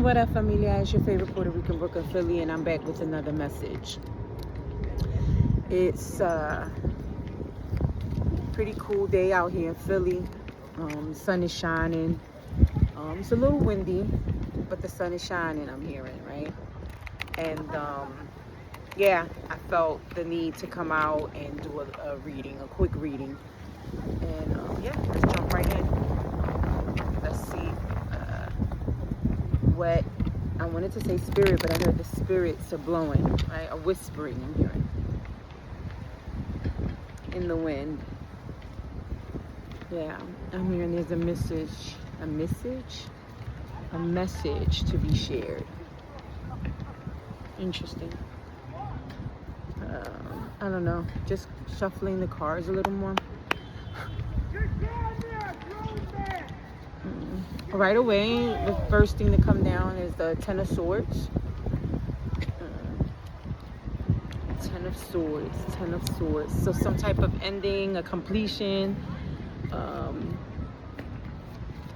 What up, familia? It's your favorite Puerto Rican, Brooklyn, Philly, and I'm back with another message. It's a pretty cool day out here in Philly. The sun is shining. It's a little windy, but the sun is shining, I'm hearing, right? And yeah, I felt the need to come out and do a reading, a quick reading. And yeah, let's jump right in. Let's see what I wanted to say spirit, but I heard the spirits are blowing, right? A whispering I'm hearing in the wind. Yeah, I'm hearing there's a message to be shared. Interesting. I don't know, just shuffling the cards a little more. Right away, the first thing to come down is the Ten of Swords. Ten of Swords. So some type of ending, a completion. I'm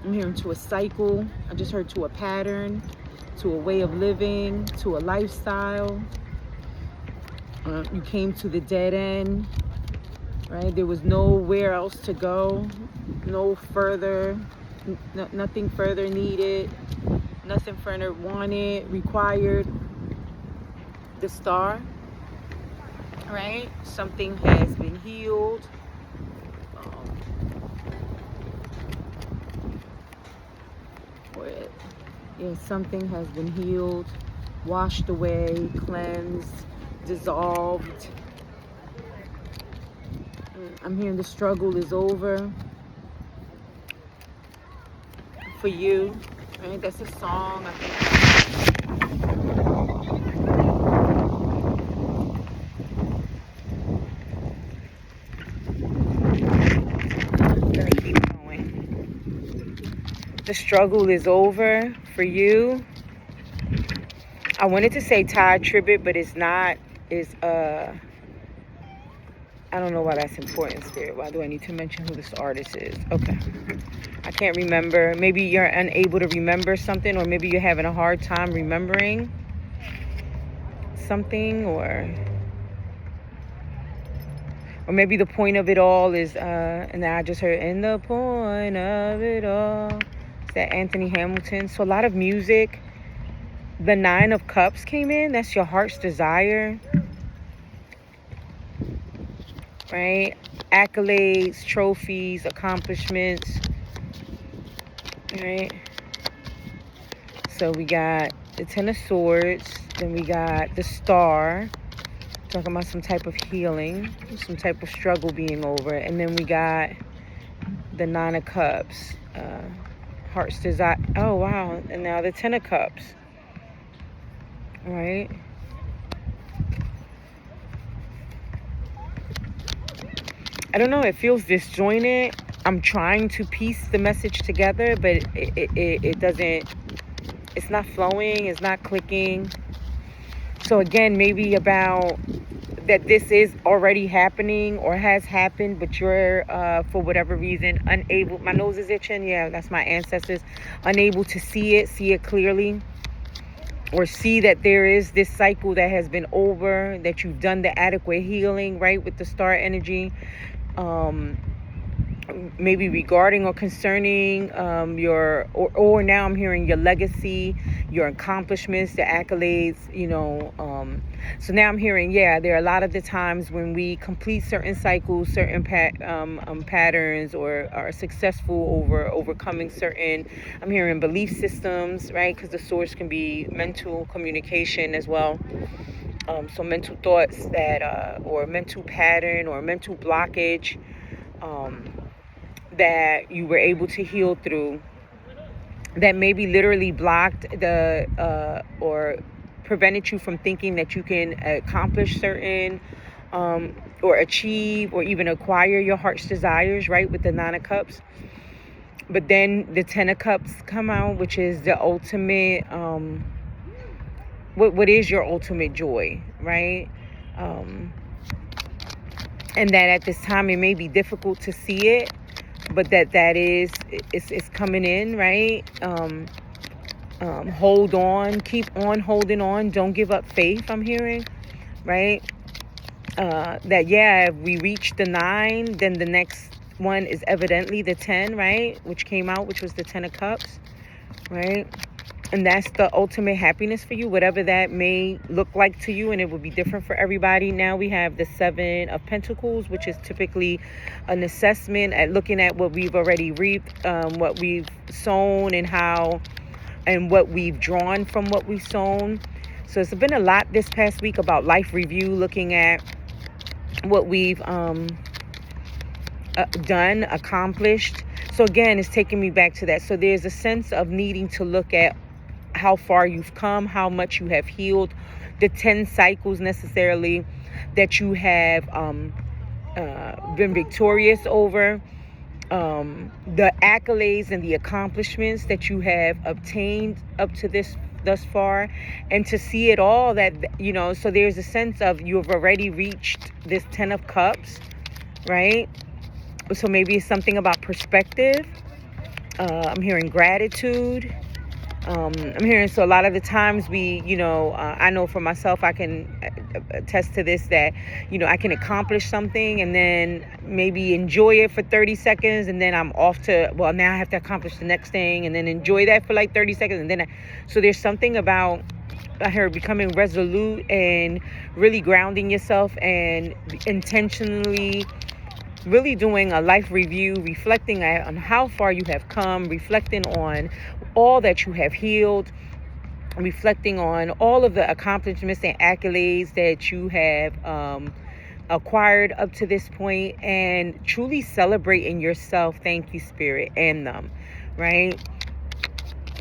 hearing to a cycle. I just heard to a pattern, to a way of living, to a lifestyle. You came to the dead end, right? There was nowhere else to go, no further, nothing further needed, nothing further wanted, required. The Star, right? Something has been healed. Something has been healed, washed away, cleansed, dissolved. I'm hearing the struggle is over for you, right? That's a song, I think. Gotta keep going. The struggle is over for you. I wanted to say Todd Tribbett, but it's not. It's I don't know why that's important, Spirit. Why do I need to mention who this artist is? Okay. I can't remember. Maybe you're unable to remember something, or maybe you're having a hard time remembering something, or maybe the point of it all is, and I just heard, and the point of it all. Is that Anthony Hamilton? So a lot of music. The Nine of Cups came in. That's your heart's desire. Right? Accolades, trophies, accomplishments. Right? So we got the Ten of Swords. Then we got the Star. Talking about some type of healing. Some type of struggle being over. And then we got the Nine of Cups. Heart's desire. Oh, wow. And now the Ten of Cups. Right? I don't know, it feels disjointed. I'm trying to piece the message together, but it doesn't, it's not flowing, it's not clicking. So again, maybe about that this is already happening or has happened, but you're, for whatever reason, unable, my nose is itching, yeah, that's my ancestors, unable to see it clearly. Or see that there is this cycle that has been over, that you've done the adequate healing, right, with the star energy. Maybe regarding or concerning or now I'm hearing your legacy, your accomplishments, the accolades, so now I'm hearing, there are a lot of the times when we complete certain cycles, certain patterns, or are successful overcoming certain, I'm hearing belief systems, right? Because the source can be mental communication as well. So mental thoughts that, or mental pattern or mental blockage, that you were able to heal through, that maybe literally blocked or prevented you from thinking that you can accomplish certain, or achieve, or even acquire your heart's desires, right, with the Nine of Cups. But then the Ten of Cups come out, which is the ultimate, what is your ultimate joy, right? And that at this time it may be difficult to see it, but that is it's coming in, right? Hold on, keep on holding on, don't give up faith, I'm hearing, right? That, yeah, if we reach the 9, then the next one is evidently the 10, right? Which came out, which was the 10 of Cups, right? And that's the ultimate happiness for you, whatever that may look like to you, and it will be different for everybody. Now we have the 7 of Pentacles, which is typically an assessment at looking at what we've already reaped, what we've sown, and how, and what we've drawn from what we've sown. So it's been a lot this past week about life review, looking at what we've done, accomplished. So again, it's taking me back to that. So there's a sense of needing to look at how far you've come, how much you have healed, the 10 cycles necessarily that you have been victorious over, the accolades and the accomplishments that you have obtained up to thus far, and to see it all, that, you know, so there's a sense of you've already reached this 10 of Cups, right? So maybe it's something about perspective. I'm hearing gratitude. I'm hearing, so a lot of the times we, you know, I know for myself, I can attest to this, that, you know, I can accomplish something and then maybe enjoy it for 30 seconds. And then I'm off to, well, now I have to accomplish the next thing, and then enjoy that for like 30 seconds. And then, so there's something about, I heard, becoming resolute and really grounding yourself and intentionally really doing a life review, reflecting on how far you have come, reflecting on all that you have healed, reflecting on all of the accomplishments and accolades that you have acquired up to this point, and truly celebrating yourself. Thank you, Spirit, and them, right?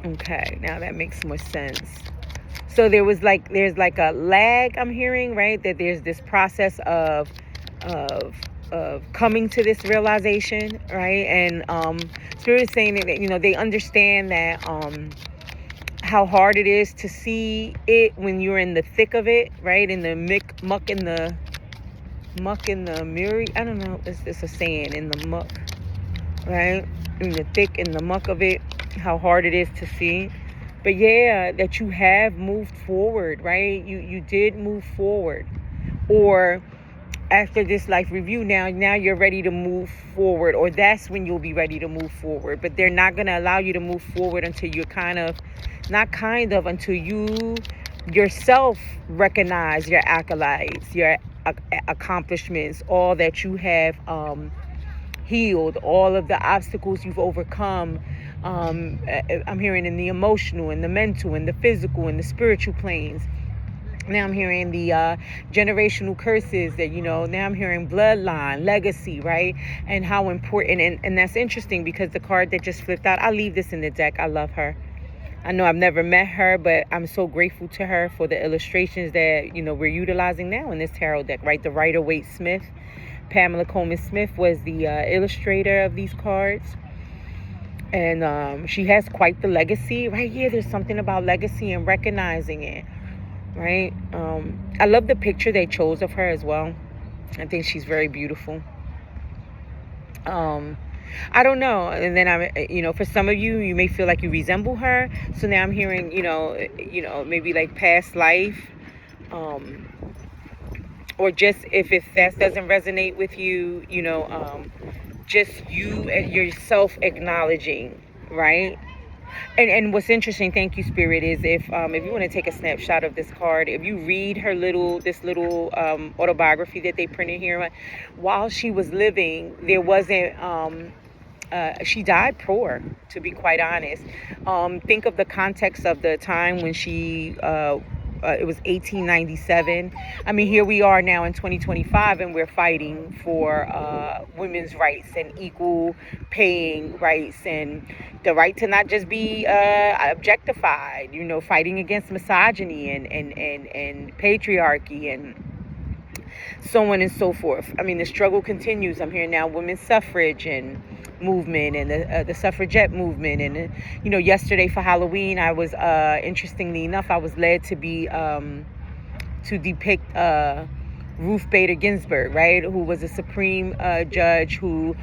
Okay, now that makes more sense. So there's like a lag, I'm hearing, right? That there's this process of coming to this realization, right? And Spirit is saying that, you know, they understand that how hard it is to see it when you're in the thick of it, right? In the muck in the mirror. I don't know. It's a saying, in the muck, right? In the thick, in the muck of it, how hard it is to see. But yeah, that you have moved forward, right? You did move forward. Or after this life review, now you're ready to move forward, or that's when you'll be ready to move forward. But they're not going to allow you to move forward until you're until you yourself recognize your accolades, your accomplishments, all that you have healed, all of the obstacles you've overcome. I'm hearing in the emotional, and the mental, and the physical, and the spiritual planes. Now I'm hearing the generational curses, that, you know, now I'm hearing bloodline, legacy, right? And how important, and that's interesting, because the card that just flipped out, I'll leave this in the deck. I love her. I know I've never met her, but I'm so grateful to her for the illustrations that, you know, we're utilizing now in this tarot deck, right? The Rider-Waite Smith, Pamela Coleman Smith, was the illustrator of these cards. And she has quite the legacy, right? Yeah, there's something about legacy and recognizing it, right? I love the picture they chose of her as well. I think she's very beautiful. I don't know. And then you know, for some of you, you may feel like you resemble her. So now I'm hearing, you know, maybe like past life, or just if that doesn't resonate with you, you know, just you and yourself acknowledging, right? And what's interesting, thank you, Spirit, is if you want to take a snapshot of this card, if you read her little autobiography that they printed here, while she was living, there wasn't, she died poor, to be quite honest. Think of the context of the time when she, it was 1897. I mean, here we are now in 2025, and we're fighting for women's rights and equal paying rights, and the right to not just be objectified, you know, fighting against misogyny and patriarchy and so on and so forth. I mean, the struggle continues. I'm hearing now women's suffrage and movement, and the suffragette movement. And you know, yesterday for Halloween, I was interestingly enough, I was led to be to depict Ruth Bader Ginsburg, right, who was a Supreme judge who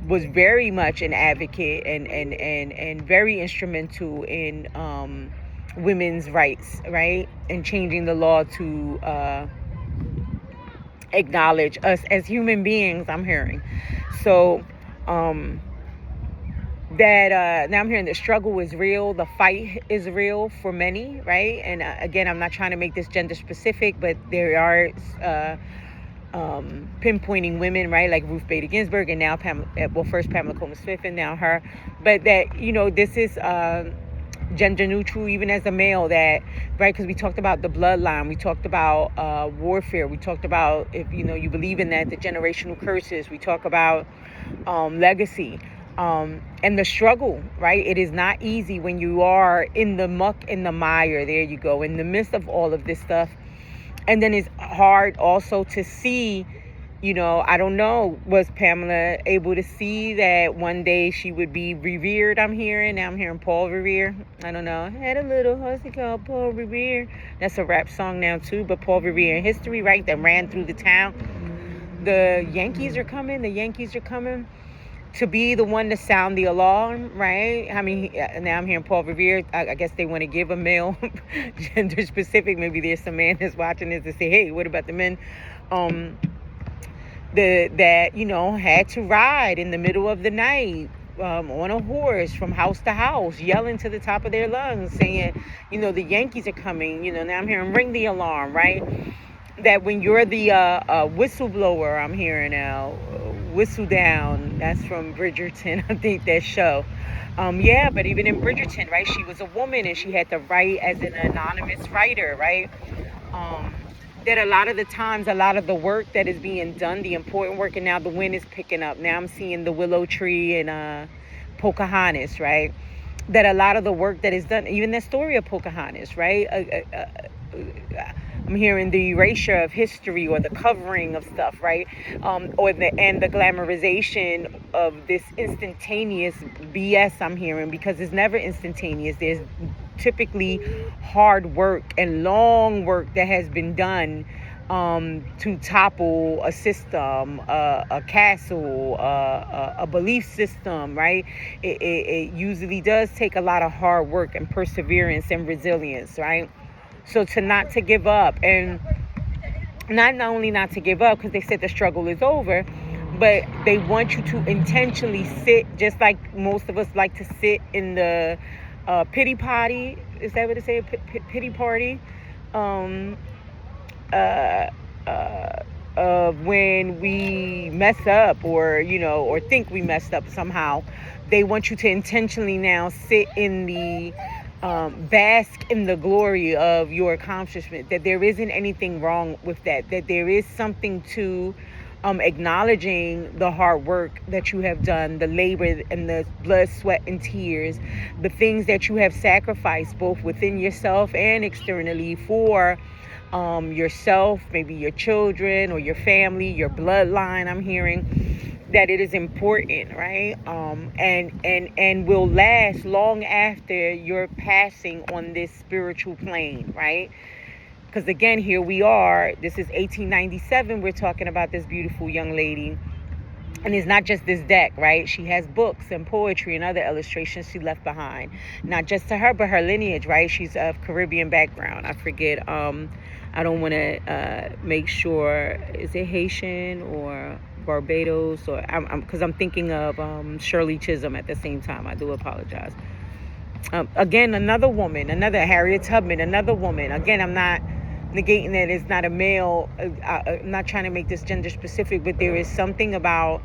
was very much an advocate and very instrumental in women's rights, right? And changing the law to acknowledge us as human beings, I'm hearing. So that now I'm hearing the struggle is real, the fight is real for many, right? And again, I'm not trying to make this gender specific, but there are pinpointing women, right, like Ruth Bader Ginsburg, and now first Pamela Coleman Smith, and now her. But that, this is gender neutral, even as a male, that, right, because we talked about the bloodline, we talked about warfare, we talked about, if you believe in that, the generational curses, we talk about legacy, and the struggle, right? It is not easy when you are in the muck, in the mire, there you go, in the midst of all of this stuff. And then it's hard also to see, I don't know, was Pamela able to see that one day she would be revered? I'm hearing Paul Revere. I don't know. I had a little husky called Paul Revere. That's a rap song now too, but Paul Revere in history, right, that ran through the town. The Yankees are coming to be the one to sound the alarm, right? I mean, now I'm hearing Paul Revere. I guess they want to give a male gender specific. Maybe there's some man that's watching this to say, hey, what about the men that had to ride in the middle of the night on a horse from house to house, yelling to the top of their lungs, saying, the Yankees are coming. Now I'm hearing ring the alarm, right? That when you're the whistleblower, I'm hearing now, whistle down. That's from Bridgerton, I think, that show. Yeah, but even in Bridgerton, right, she was a woman and she had to write as an anonymous writer, right? That a lot of the times, a lot of the work that is being done, the important work, and now the wind is picking up. Now I'm seeing the willow tree and Pocahontas, right? That a lot of the work that is done, even the story of Pocahontas, right? I'm hearing the erasure of history or the covering of stuff, right? Or the glamorization of this instantaneous BS I'm hearing, because it's never instantaneous. There's typically hard work and long work that has been done to topple a system, a castle, a belief system, right? It usually does take a lot of hard work and perseverance and resilience, right? So not to give up, and not only not to give up because they said the struggle is over, but they want you to intentionally sit, just like most of us like to sit in the pity party. Is that what they say? Pity party. When we mess up, or think we messed up somehow, they want you to intentionally now sit in the bask in the glory of your accomplishment, that there isn't anything wrong with that there is something to acknowledging the hard work that you have done, the labor and the blood, sweat, and tears, the things that you have sacrificed both within yourself and externally for yourself, maybe your children or your family, your bloodline. I'm hearing that it is important, right? And will last long after your passing on this spiritual plane, right? Because again, here we are. This is 1897. We're talking about this beautiful young lady. And it's not just this deck, right? She has books and poetry and other illustrations she left behind. Not just to her, but her lineage, right? She's of Caribbean background. I forget. I don't want to make sure. Is it Haitian or Barbados? Or because I'm thinking of Shirley Chisholm at the same time. I do apologize. Again, another woman, another Harriet Tubman, another woman. Again, I'm not negating that it's not a male. I'm not trying to make this gender specific, but there is something about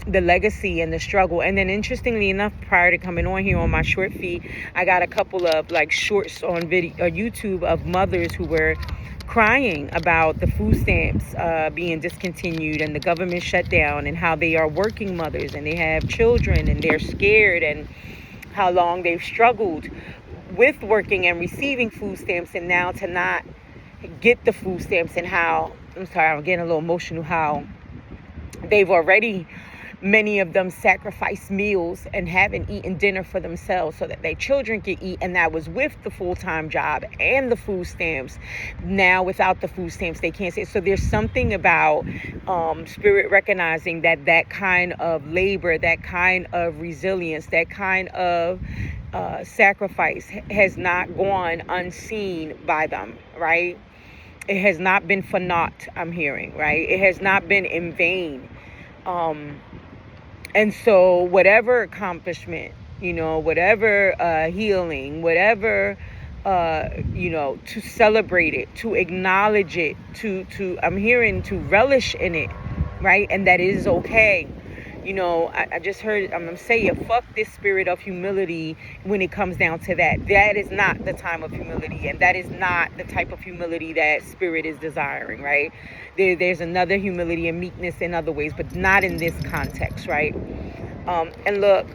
the legacy and the struggle. And then interestingly enough, prior to coming on here on my short feed, I got a couple of like shorts on video or YouTube of mothers who were crying about the food stamps being discontinued and the government shutdown, and how they are working mothers and they have children and they're scared, and how long they've struggled with working and receiving food stamps, and now to not get the food stamps, and how, I'm sorry, I'm getting a little emotional, how they've already, many of them, sacrificed meals and haven't eaten dinner for themselves so that their children can eat, and that was with the full-time job and the food stamps. Now without the food stamps they can't say. So there's something about spirit recognizing that kind of labor, that kind of resilience, that kind of sacrifice has not gone unseen by them, right? It has not been for naught, I'm hearing, right? It has not been in vain. And so whatever accomplishment, whatever healing, whatever, to celebrate it, to acknowledge it, I'm hearing to relish in it, right? And that is okay. I just heard, I'm going to say it, fuck this spirit of humility when it comes down to that. That is not the time of humility, and that is not the type of humility that spirit is desiring, right? There's another humility and meekness in other ways, but not in this context, right? And look,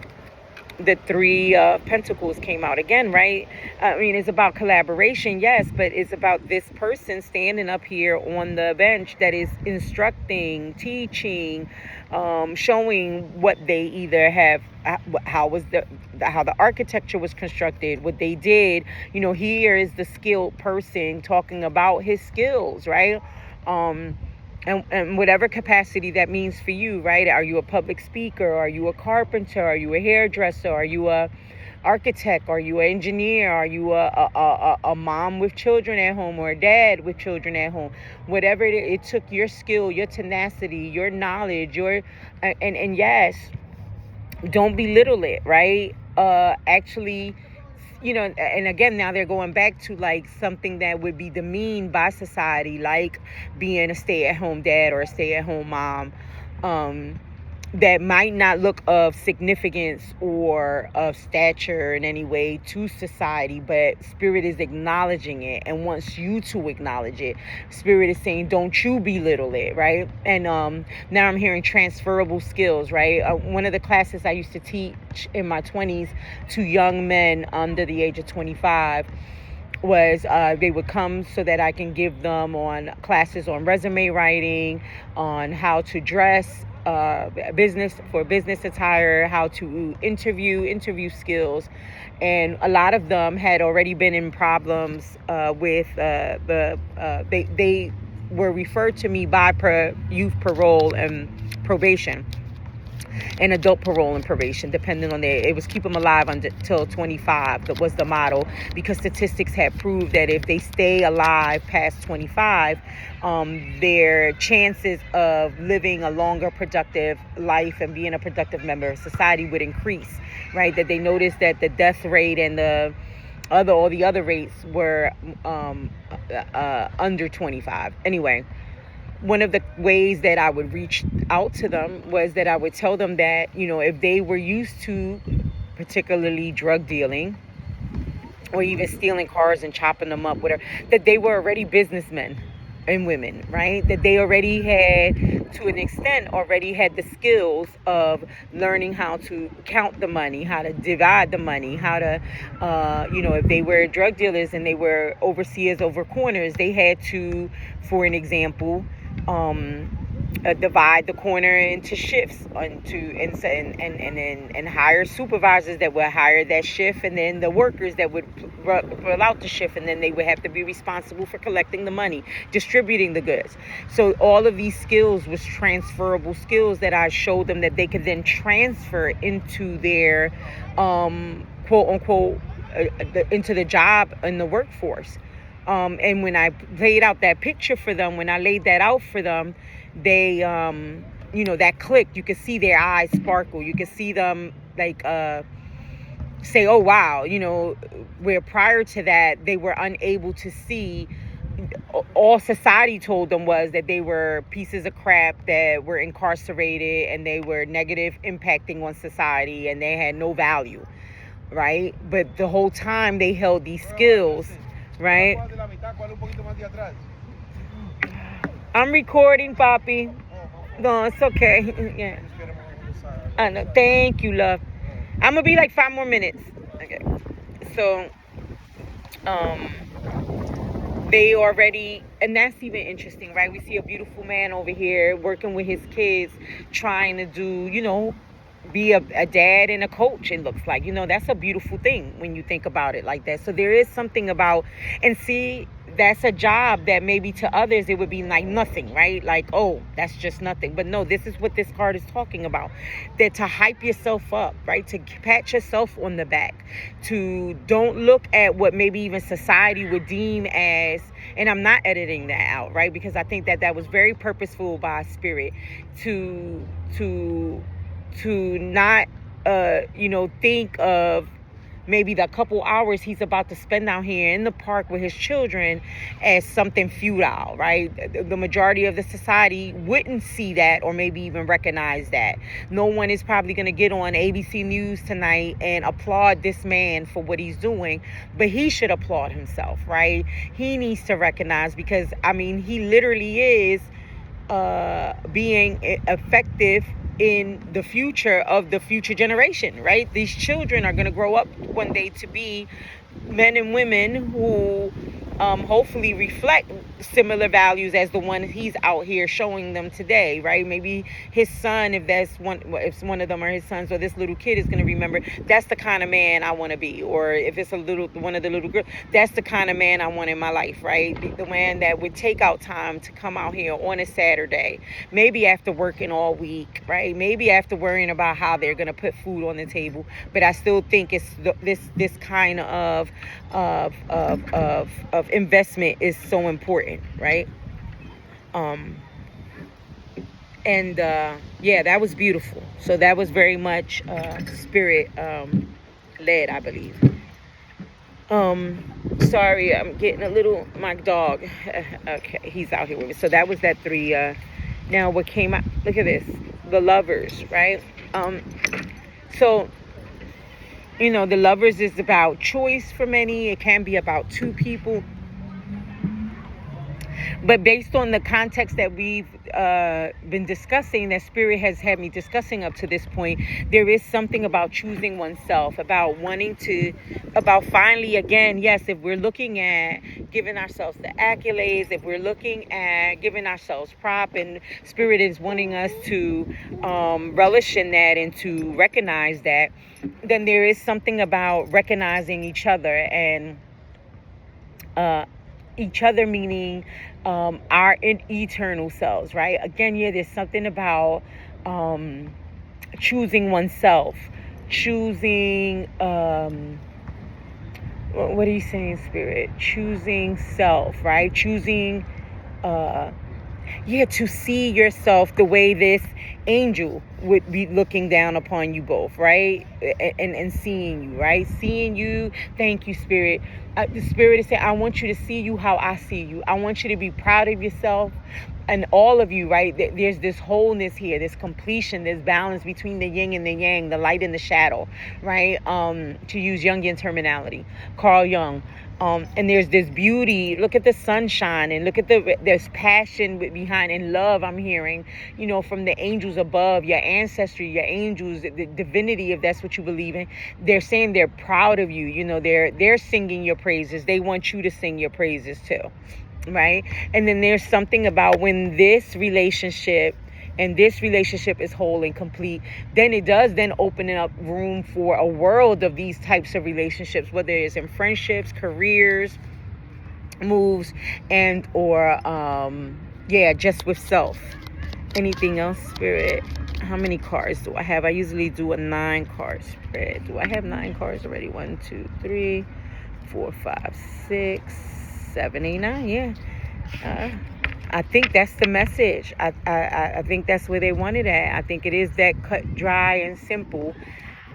the three pentacles came out again, right? I mean, it's about collaboration, yes, but it's about this person standing up here on the bench that is instructing, teaching, showing what they either have, how the architecture was constructed, what they did. Here is the skilled person talking about his skills, right? And whatever capacity that means for you, right? Are you a public speaker? Are you a carpenter? Are you a hairdresser? Are you a architect? Are you an engineer? Are you a mom with children at home, or a dad with children at home? Whatever it took your skill, your tenacity, your knowledge, and yes, don't belittle it, right? Actually, and again, now they're going back to like something that would be demeaned by society, like being a stay-at-home dad or a stay-at-home mom, that might not look of significance or of stature in any way to society, but spirit is acknowledging it and wants you to acknowledge it. Spirit is saying, don't you belittle it, right? And now I'm hearing transferable skills, right? One of the classes I used to teach in my 20s to young men under the age of 25 was they would come so that I can give them on classes on resume writing, on how to dress, business attire, how to interview skills. And a lot of them had already been in problems with they were referred to me by youth parole and probation, and adult parole and probation, depending on it was keep them alive until 25. That was the model, because statistics have proved that if they stay alive past 25, their chances of living a longer productive life and being a productive member of society would increase, right? That they noticed that the death rate and all the other rates were under 25. Anyway, one of the ways that I would reach out to them was that I would tell them that, if they were used to particularly drug dealing or even stealing cars and chopping them up, whatever, that they were already businessmen and women, right? That they already had, to an extent, already had the skills of learning how to count the money, how to divide the money, how to, if they were drug dealers and they were overseers over corners, they had to, for an example, divide the corner into shifts, and hire supervisors that would hire that shift, and then the workers that would roll out the shift, and then they would have to be responsible for collecting the money, distributing the goods. So all of these skills was transferable skills that I showed them that they could then transfer into their quote unquote into the job in the workforce. And when I laid out that picture for them, when I laid that out for them, they, that clicked. You could see their eyes sparkle. You could see them like say, oh, wow, where prior to that, they were unable to see. All society told them was that they were pieces of crap that were incarcerated, and they were negative impacting on society, and they had no value, right? But the whole time they held these skills, right? I'm recording, Papi. No, it's okay. Yeah. I know. Thank you, love. I'm gonna be like 5 more minutes. Okay. So, they already, and that's even interesting, right? We see a beautiful man over here working with his kids, trying to do, be a dad and a coach, it looks like. That's a beautiful thing when you think about it like that. So there is something about, and see, that's a job that maybe to others it would be like nothing, right? Like, oh, that's just nothing. But no, this is what this card is talking about. That to hype yourself up, right? To pat yourself on the back. To don't look at what maybe even society would deem as, and I'm not editing that out, right? Because I think that was very purposeful by Spirit to not think of maybe the couple hours he's about to spend out here in the park with his children as something futile, right? The majority of the society wouldn't see that or maybe even recognize that. No one is probably going to get on ABC News tonight and applaud this man for what he's doing, but he should applaud himself, right? He needs to recognize, because he literally is being effective in the future of the future generation, right? These children are going to grow up one day to be men and women who hopefully reflect similar values as the one he's out here showing them today, right? Maybe his son, if one of them are his sons, or this little kid is going to remember, that's the kind of man I want to be. Or if it's one of the little girls, that's the kind of man I want in my life, right? The man that would take out time to come out here on a Saturday, maybe after working all week, right? Maybe after worrying about how they're going to put food on the table. But I still think it's this kind of investment is so important, right? That was beautiful. So that was very much Spirit led, I believe. Sorry, I'm getting a little, my dog. Okay, he's out here with me. So that was that 3. Now what came out, look at this, the Lovers, right? So the Lovers is about choice for many. It can be about 2 people. But based on the context that we've been discussing, that Spirit has had me discussing up to this point, there is something about choosing oneself, about finally, again, yes, if we're looking at giving ourselves the accolades, if we're looking at giving ourselves prop, and Spirit is wanting us to relish in that and to recognize that, then there is something about recognizing each other, and each other meaning our eternal selves, right? Again, there's something about choosing oneself, choosing what are you saying, Spirit? Choosing self, right? Choosing to see yourself the way this angel would be looking down upon you both, right? And seeing you, right? Seeing you. Thank you, Spirit. The Spirit is saying, I want you to see you how I see you. I want you to be proud of yourself, and all of you, right? There's this wholeness here, this completion, this balance between the yin and the yang, the light and the shadow, right? To use Jungian terminology, Carl Jung. And there's this beauty. Look at the sunshine, and look at there's passion behind, and love I'm hearing, from the angels above, your ancestry, your angels, the divinity, if that's what you believe in. They're saying they're proud of you. They're singing your praises. They want you to sing your praises too, right? And then there's something about when this relationship is whole and complete, then it does then open up room for a world of these types of relationships, whether it's in friendships, careers, moves, and or just with self. Anything else, Spirit? How many cards do I have? I usually do a 9 card spread. Do I have 9 cards already? 1, 2, 3, 4, 5, 6, 7, 8, 9. Yeah. I think that's the message. I think that's where they wanted at. I think it is that cut, dry, and simple,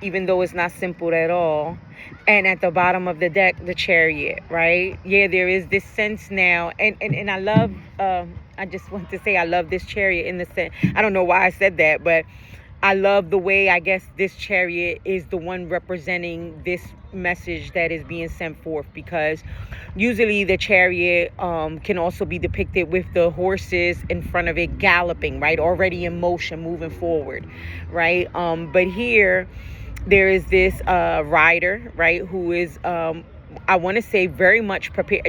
even though it's not simple at all. And at the bottom of the deck, the Chariot, right? Yeah, there is this sense now. And I love, I just want to say I love this Chariot in the sense. I don't know why I said that, but I love the way, I guess, this Chariot is the one representing this message that is being sent forth, because usually the Chariot can also be depicted with the horses in front of it galloping, right? Already in motion, moving forward, right? But here there is this rider, right, who is I want to say very much prepared.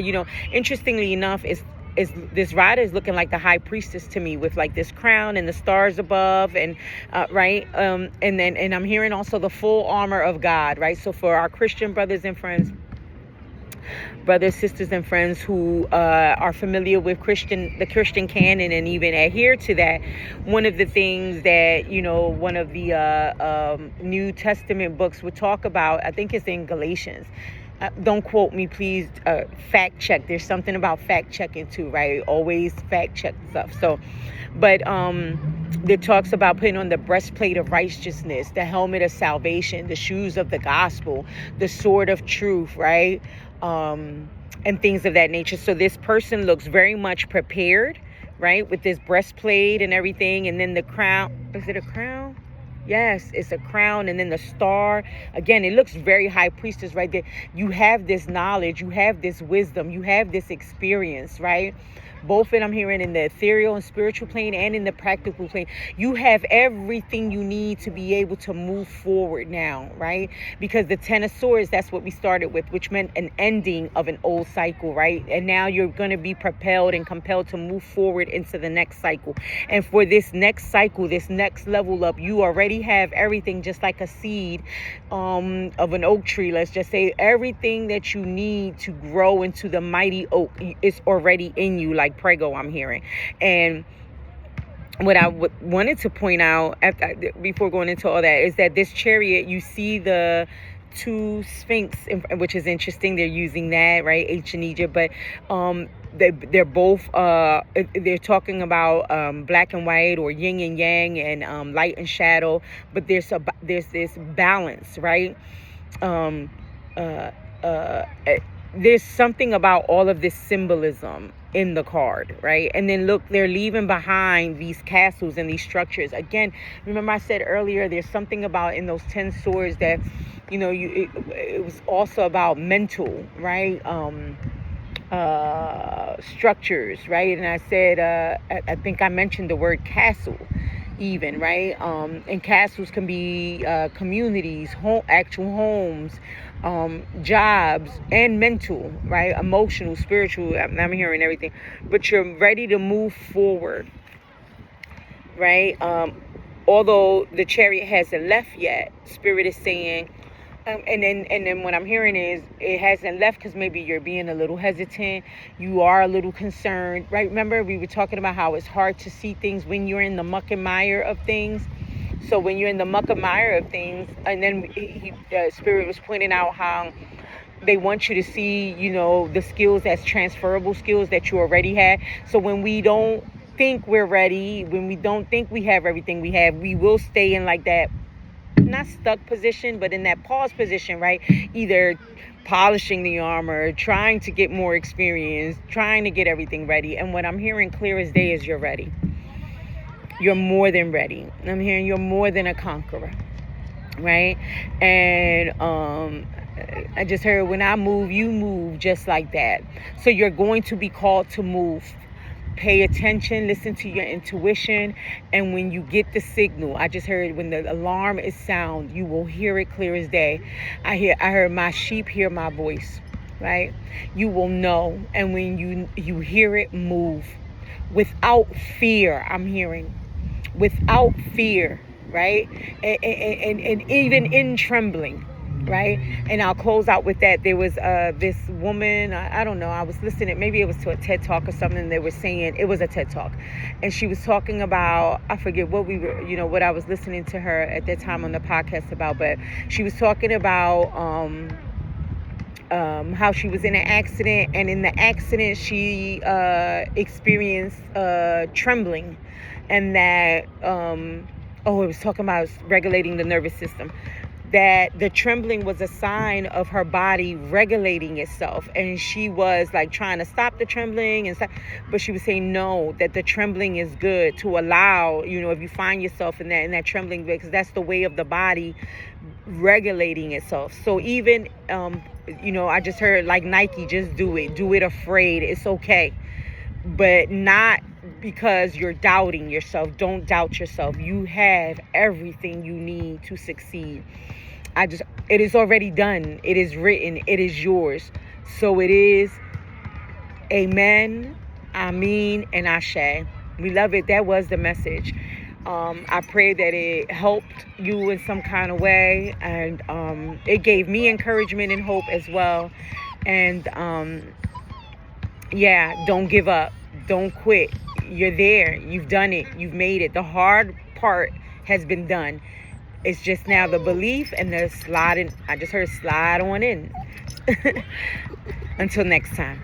Interestingly enough, this rider is looking like the high priestess to me, with like this crown and the stars above, and right, and I'm hearing also the full armor of God, right? So for our Christian brothers, sisters, and friends who are familiar with the Christian canon and even adhere to that, one of the things that, one of the New Testament books would talk about, I think it's in Galatians. Don't quote me, please. Fact check. There's something about fact checking too, right? Always fact check stuff. So, but it talks about putting on the breastplate of righteousness, the helmet of salvation, the shoes of the gospel, the sword of truth, right? And things of that nature. So this person looks very much prepared, right? With this breastplate and everything. And then the crown. Is it a crown? Yes, it's a crown. And then the star. Again, it looks very high priestess right there. You have this knowledge. You have this wisdom. You have this experience, right? Both I'm hearing in the ethereal and spiritual plane and in the practical plane. You have everything you need to be able to move forward now, right? Because the Ten of Swords, that's what we started with, which meant an ending of an old cycle, right? And now you're going to be propelled and compelled to move forward into the next cycle. And for this next cycle, this next level up, you already have everything, just like a seed of an oak tree. Let's just say everything that you need to grow into the mighty oak is already in you, like Prego, I'm hearing. And what I wanted to point out before going into all that is that this chariot, you see the two sphinx, which is interesting. They're using that, right? Ancient Egypt, but they're both they're talking about black and white, or yin and yang, and light and shadow. But there's this balance, right? There's something about all of this symbolism in the card, right? And then look, they're leaving behind these castles and these structures. Again, remember I said earlier, there's something about in those 10 swords that, it was also about mental, right? Structures, right? And I said, I think I mentioned the word castle even, right? And castles can be communities, actual homes, jobs, and mental, right? Emotional, spiritual. I'm hearing everything, but you're ready to move forward, right? Although the chariot hasn't left yet, Spirit is saying, and then what I'm hearing is it hasn't left because maybe you're being a little hesitant. You are a little concerned, right? Remember, we were talking about how it's hard to see things when you're in the muck and mire of things. So when you're in the muck and mire of things, and then Spirit was pointing out how they want you to see, the skills as transferable skills that you already had. So when we don't think we're ready, when we don't think we have everything we have, we will stay in like that, not stuck position, but in that pause position, right? Either polishing the armor, trying to get more experience, trying to get everything ready. And what I'm hearing clear as day is you're ready. You're more than ready. I'm hearing you're more than a conqueror, right? And I just heard, when I move, you move just like that. So you're going to be called to move. Pay attention, listen to your intuition, and when you get the signal, I just heard when the alarm is sound, you will hear it clear as day. I heard my sheep hear my voice, right? You will know, and when you hear it, move without fear. I'm hearing without fear, right? And even in trembling, right? And I'll close out with that. There was this woman, I don't know, I was listening, maybe it was to a TED Talk or something. They were saying, it was a TED Talk, and she was talking about, I forget what we were, what I was listening to her at that time on the podcast about, but she was talking about how she was in an accident, and in the accident she experienced trembling, and that it was talking about regulating the nervous system, that the trembling was a sign of her body regulating itself, and she was like trying to stop the trembling and stuff, but she was saying no, that the trembling is good to allow, if you find yourself in that trembling, because that's the way of the body regulating itself. So even I just heard, like Nike, just do it afraid, it's okay, but not because you're doubting yourself. Don't doubt yourself. You have everything you need to succeed. It is already done. It is written. It is yours. So it is. Amen. Amin and Ashe. We love it. That was the message. I pray that it helped you in some kind of way, and it gave me encouragement and hope as well. And yeah, don't give up. Don't quit. You're there. You've done it. You've made it. The hard part has been done. It's just now the belief and the sliding. I just heard slide on in. Until next time.